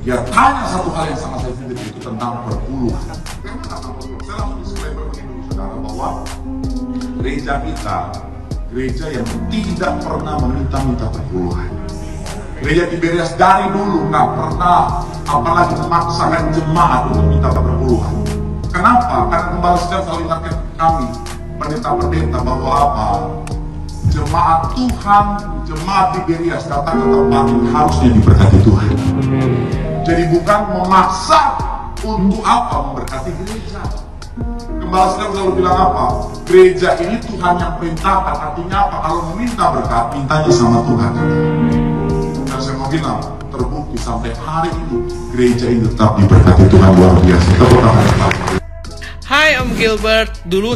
Dia tanya satu hal yang sangat sensitif, itu tentang perpuluhan. Saya langsung disclaimer begini saudara, bahwa gereja kita, gereja yang tidak pernah meminta-minta perpuluhan. Gereja Tiberias dari dulu nggak pernah apalagi memaksakan jemaat untuk minta perpuluhan. Kenapa? Karena kembali setiap selalu ingatkan kami, pendeta-pendeta, bahwa apa? Jemaat Tuhan, jemaat Tiberias datang ke tempat ini harusnya diberkati Tuhan. Jadi bukan memaksa untuk apa? Memberkati gereja. Kembali selalu bilang apa? Gereja ini Tuhan yang perintahkan. Artinya apa? Kalau meminta berkat, mintanya sama Tuhan. Dan saya mau bilang, terbukti sampai hari ini gereja ini tetap diberkati Tuhan luar biasa. Tepuk tangan. Hai Om Gilbert, dulu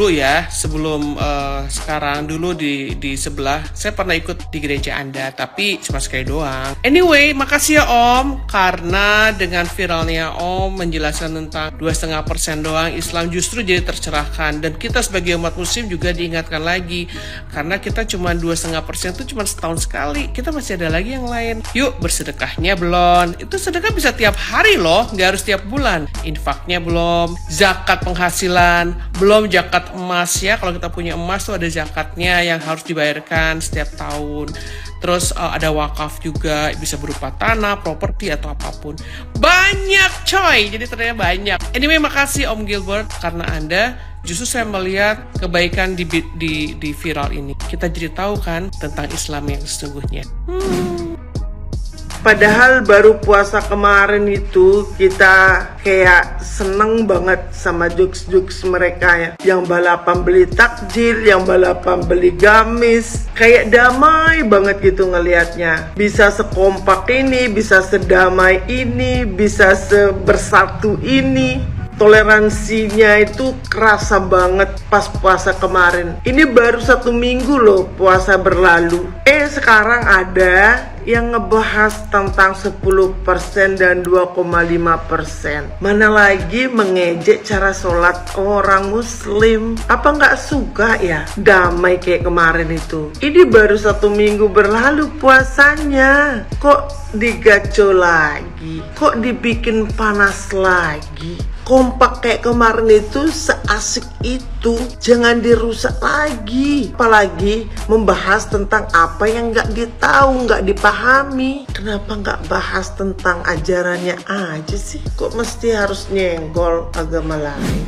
ya, sebelum sekarang, dulu di sebelah, saya pernah ikut di gereja Anda, tapi cuma sekali doang. Anyway, makasih ya Om, karena dengan viralnya Om menjelaskan tentang 2,5% doang, Islam justru jadi tercerahkan, dan kita sebagai umat muslim juga diingatkan lagi, karena kita cuma 2,5% itu cuma setahun sekali, kita masih ada lagi yang lain. Yuk bersedekahnya belum, itu sedekah bisa tiap hari loh, nggak harus tiap bulan. Infaknya belum, zakat penghasilan, belum zakat emas ya. Kalau kita punya emas tuh ada zakatnya yang harus dibayarkan setiap tahun. Terus ada wakaf juga, bisa berupa tanah, properti atau apapun. Banyak coy, jadi ternyata banyak. Anyway, makasih Om Gilbert, karena Anda justru saya melihat kebaikan di viral ini. Kita jadi tahu kan tentang Islam yang sesungguhnya. Padahal baru puasa kemarin itu kita kayak seneng banget sama jokes-jokes mereka ya. Yang balapan beli takjil, yang balapan beli gamis. Kayak damai banget gitu ngelihatnya. Bisa sekompak ini, bisa sedamai ini, bisa sebersatu ini. Toleransinya itu kerasa banget pas puasa kemarin. Ini baru 1 minggu loh puasa berlalu. Sekarang ada yang ngebahas tentang 10% dan 2,5%. Mana lagi mengejek cara sholat orang muslim. Apa nggak suka ya damai kayak kemarin itu? Ini baru 1 minggu berlalu puasanya. Kok digaco lagi? Kok dibikin panas lagi? Kompak kayak kemarin itu seasik itu, jangan dirusak lagi. Apalagi membahas tentang apa yang nggak ditahu, nggak dipahami. Kenapa nggak bahas tentang ajarannya aja sih? Kok mesti harus nyenggol agama lain?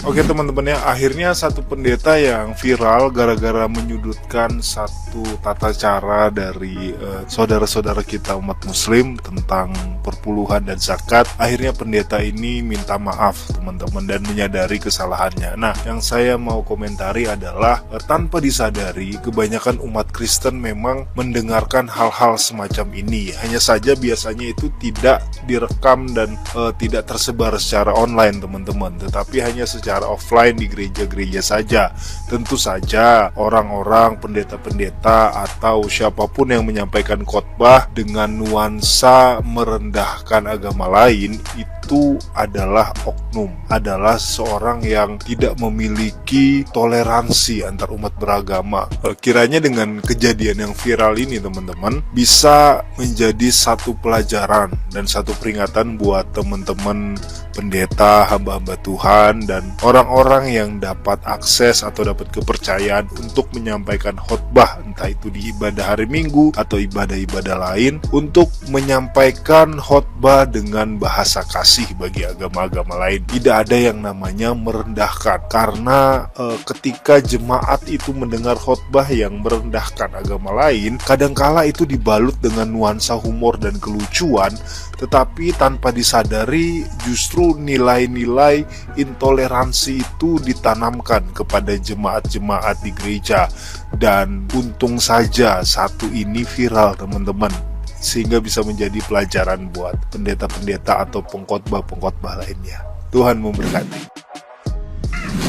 Oke teman-teman ya, akhirnya satu pendeta yang viral gara-gara menyudutkan satu tata cara dari saudara-saudara kita umat muslim tentang perpuluhan dan zakat. Akhirnya pendeta ini minta maaf teman-teman dan menyadari kesalahannya. Nah, yang saya mau komentari adalah tanpa disadari kebanyakan umat Kristen memang mendengarkan hal-hal semacam ini. Hanya saja biasanya itu tidak direkam dan tidak tersebar secara online teman-teman, tetapi hanya secara offline di gereja-gereja saja. Tentu saja orang-orang, pendeta-pendeta atau siapapun yang menyampaikan khotbah dengan nuansa merendahkan agama lain itu adalah oknum, adalah seorang yang tidak memiliki toleransi antar umat beragama. Kiranya dengan kejadian yang viral ini teman-teman bisa menjadi satu pelajaran dan satu peringatan buat teman-teman pendeta, hamba-hamba Tuhan, dan orang-orang yang dapat akses atau dapat kepercayaan untuk menyampaikan khotbah, entah itu di ibadah hari Minggu atau ibadah-ibadah lain, untuk menyampaikan khotbah dengan bahasa kasih bagi agama-agama lain. Tidak ada yang namanya merendahkan, karena ketika jemaat itu mendengar khotbah yang merendahkan agama lain, kadangkala itu dibalut dengan nuansa humor dan kelucuan, tetapi tanpa disadari justru nilai-nilai intoleransi itu ditanamkan kepada jemaat-jemaat di gereja. Dan untung saja satu ini viral teman-teman, sehingga bisa menjadi pelajaran buat pendeta-pendeta atau pengkhotbah-pengkhotbah lainnya. Tuhan memberkati.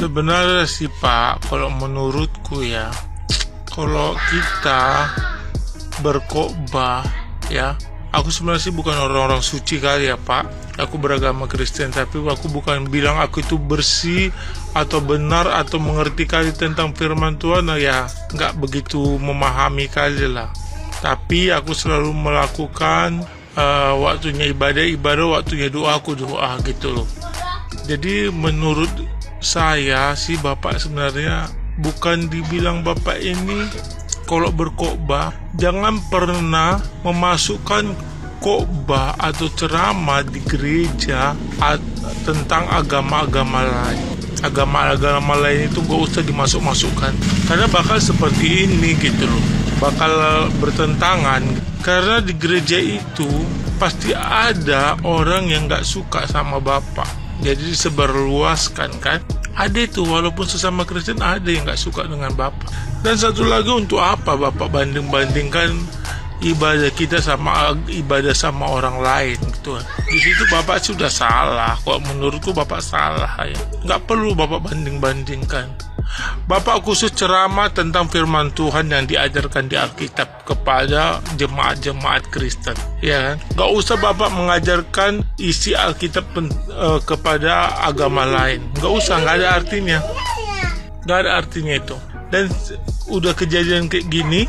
Sebenarnya sih Pak, kalau menurutku ya, kalau kita berkhotbah ya, aku sebenarnya sih bukan orang-orang suci kali ya Pak. Aku beragama Kristen, tapi aku bukan bilang aku itu bersih atau benar atau mengerti kali tentang firman Tuhan. Nah ya, nggak begitu memahami kali lah. Tapi aku selalu melakukan waktunya ibadah, waktunya doa aku doa gitu loh. Jadi menurut saya sih Bapak sebenarnya bukan dibilang Bapak ini kalau berkhotbah jangan pernah memasukkan khotbah atau ceramah di gereja tentang agama-agama lain. Agama-agama lain itu gak usah dimasuk-masukkan, karena bakal seperti ini gitu loh, bakal bertentangan. Karena di gereja itu pasti ada orang yang gak suka sama Bapak, jadi disebarluaskan kan. Ada itu, walaupun sesama Kristen ada yang gak suka dengan Bapak. Dan satu lagi, untuk apa Bapak banding-bandingkan ibadah kita sama ibadah sama orang lain gitu. Di situ Bapak sudah salah. Kok menurutku Bapak salah ya. Nggak perlu Bapak banding-bandingkan. Bapak khusus ceramah tentang firman Tuhan yang diajarkan di Alkitab kepada jemaat-jemaat Kristen, ya kan? Nggak usah Bapak mengajarkan isi Alkitab kepada agama lain. Nggak usah, nggak ada artinya. Nggak ada artinya itu. Dan udah kejadian kayak gini,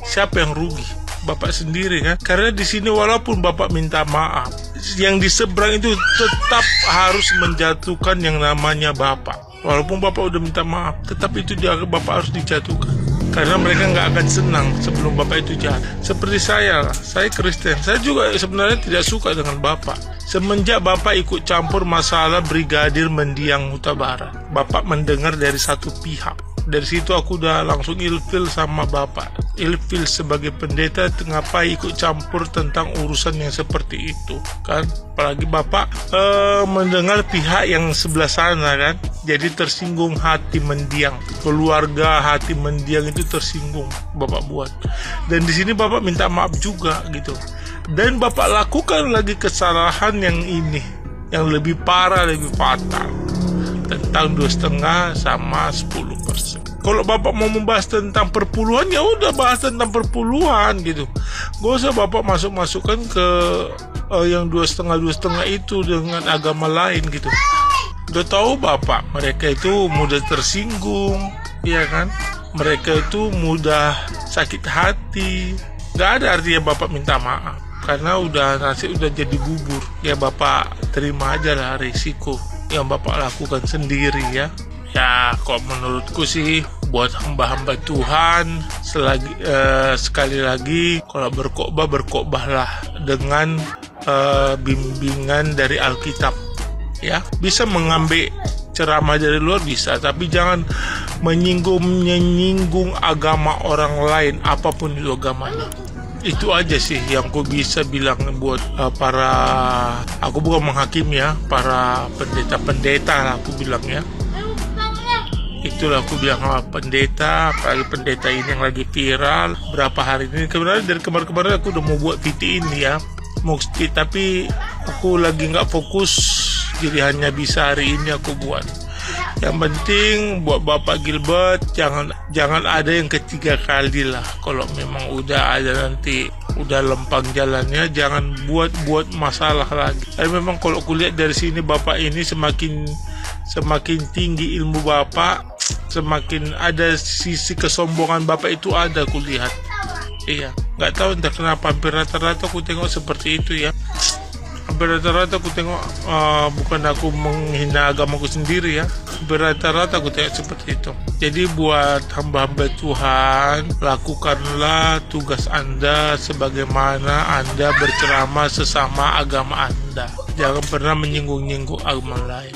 siapa yang rugi? Bapak sendiri kan. Karena di sini walaupun Bapak minta maaf, yang di seberang itu tetap harus menjatuhkan yang namanya Bapak. Walaupun Bapak udah minta maaf, tetap itu Bapak harus dijatuhkan. Karena mereka nggak akan senang sebelum Bapak itu jahat. Seperti saya Kristen, saya juga sebenarnya tidak suka dengan Bapak. Semenjak Bapak ikut campur masalah Brigadir Mendiang Huta Barat, Bapak mendengar dari satu pihak. Dari situ aku udah langsung ilfil sama Bapak. Ilfil sebagai pendeta, ngapa ikut campur tentang urusan yang seperti itu kan. Apalagi Bapak mendengar pihak yang sebelah sana kan. Jadi tersinggung hati mendiang. Keluarga hati mendiang itu tersinggung Bapak buat. Dan di sini Bapak minta maaf juga gitu. Dan Bapak lakukan lagi kesalahan yang ini, yang lebih parah, lebih fatal, tentang 2,5 sama 10%. Kalau Bapak mau membahas tentang perpuluhan, ya udah bahas tentang perpuluhan gitu. Gak usah Bapak masuk-masukkan ke yang 2,5 itu dengan agama lain gitu. Udah tahu Bapak, mereka itu mudah tersinggung, ya kan? Mereka itu mudah sakit hati. Gak ada artinya Bapak minta maaf, karena nasi udah jadi bubur. Ya Bapak terima aja lah risiko yang Bapak lakukan sendiri ya. Ya, kok menurutku sih buat hamba-hamba Tuhan sekali lagi, kalau berkhotbahlah dengan bimbingan dari Alkitab. Ya, bisa mengambil ceramah dari luar bisa, tapi jangan menyinggung agama orang lain, apapun itu agamanya. Itu aja sih yang aku bisa bilang buat aku bukan menghakimi ya, para pendeta-pendeta lah aku bilang ya. Itulah aku bilang pendeta, apalagi pendeta ini yang lagi viral berapa hari ini. Sebenarnya dari kemarin aku udah mau buat video ini ya, tapi aku lagi nggak fokus, jadi hanya bisa hari ini aku buat. Yang penting buat Bapak Gilbert, jangan ada yang ketiga kali lah. Kalau memang udah ada nanti udah lempang jalannya, jangan buat masalah lagi. Tapi memang kalau kulihat dari sini Bapak ini semakin tinggi ilmu Bapak, semakin ada sisi kesombongan Bapak itu ada kulihat. Iya, nggak tahu entah kenapa hampir rata-rata aku tengok seperti itu ya. Hampir rata-rata aku tengok, bukan aku menghina agamaku sendiri ya, hampir rata-rata aku tengok seperti itu. Jadi buat hamba-hamba Tuhan, lakukanlah tugas Anda sebagaimana Anda berceramah sesama agama Anda. Jangan pernah menyinggung-nyinggung agama lain.